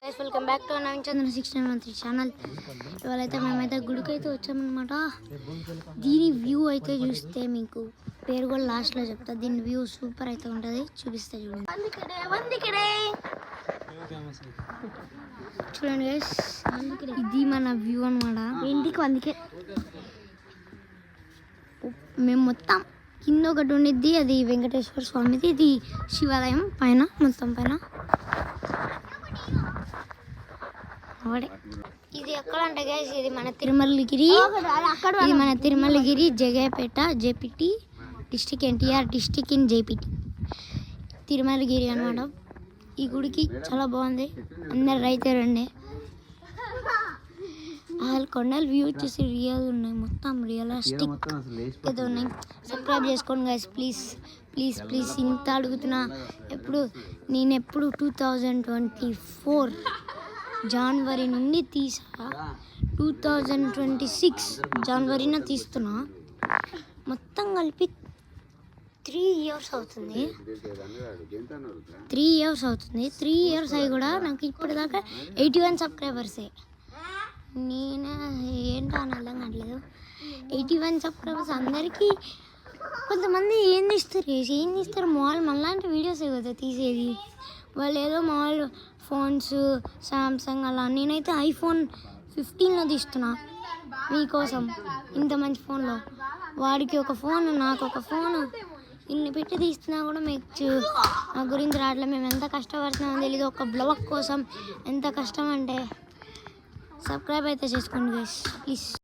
Guys welcome back to Naveen 693 channel. ఇవాళ అయితే మేమైతే గుడికి అయితే వచ్చామన్నమాట. దీని వ్యూ అయితే చూస్తే మీకు పేరు కూడా లాస్ట్లో చెప్తా. దీని వ్యూ సూపర్ అయితే ఉంటుంది, చూపిస్తే చూడండి. చూడండి గైస్, ఇది మన వ్యూ అనమాట. ఇంటికి అందుకే మేము మొత్తం కింద ఒకటి ఉండిద్ది, అది వెంకటేశ్వర స్వామిది. ఇది శివాలయం పైన, మొత్తం పైన. ఇది ఎక్కడ అంటే గైస్, ఇది మన తిరుమలగిరి. ఇది మన Tirumalagiri, Jaggayyapeta, JPT district, NTR district in JPT, Tirumalagiri అనమాట. ఈ గుడికి చాలా బాగుంది, అందరు రైతే రండి. అసలు కొండలు వ్యూ వచ్చేసి రియల్ ఉన్నాయి, మొత్తం రియలిస్టిక్ ఏదో ఉన్నాయి. సబ్స్క్రైబ్ చేసుకోండి గైస్, ప్లీజ్ ప్లీజ్ ప్లీజ్. ఇంత అడుగుతున్నా. నేను ఎప్పుడు 2024 జనవరి నుండి తీసా, 2026 జనవరిన తీస్తున్నా. మొత్తం కలిపి 3 years అవుతుంది. 3 years అయ్యి కూడా నాకు ఇప్పటిదాకా 81 సబ్స్క్రైబర్సే. నేను ఏంటో అని అర్థం కావట్లేదు. 81 సబ్స్క్రైబర్స్ అందరికీ. కొంతమంది ఏం తీస్తారు మాల్ మనలాంటి వీడియోస్ కదా తీసేది. వాళ్ళు ఏదో మాల్ ఫోన్స్, సామ్సంగ్ అలా. నేనైతే ఐఫోన్ 15లో తీస్తున్నా మీకోసం, ఇంత మంచి ఫోన్లో. వాడికి ఒక ఫోన్, నాకు ఒక ఫోను, ఇన్ని పెట్టి తీస్తున్నా కూడా మీకు నా గురించి రావట్లేదు. మేము ఎంత కష్టపడుతున్నామో తెలీదు ఒక బ్లాగ్ కోసం. ఎంత కష్టం అంటే. సబ్స్క్రైబ్ అయితే చేసుకోండి గైస్, ప్లీజ్.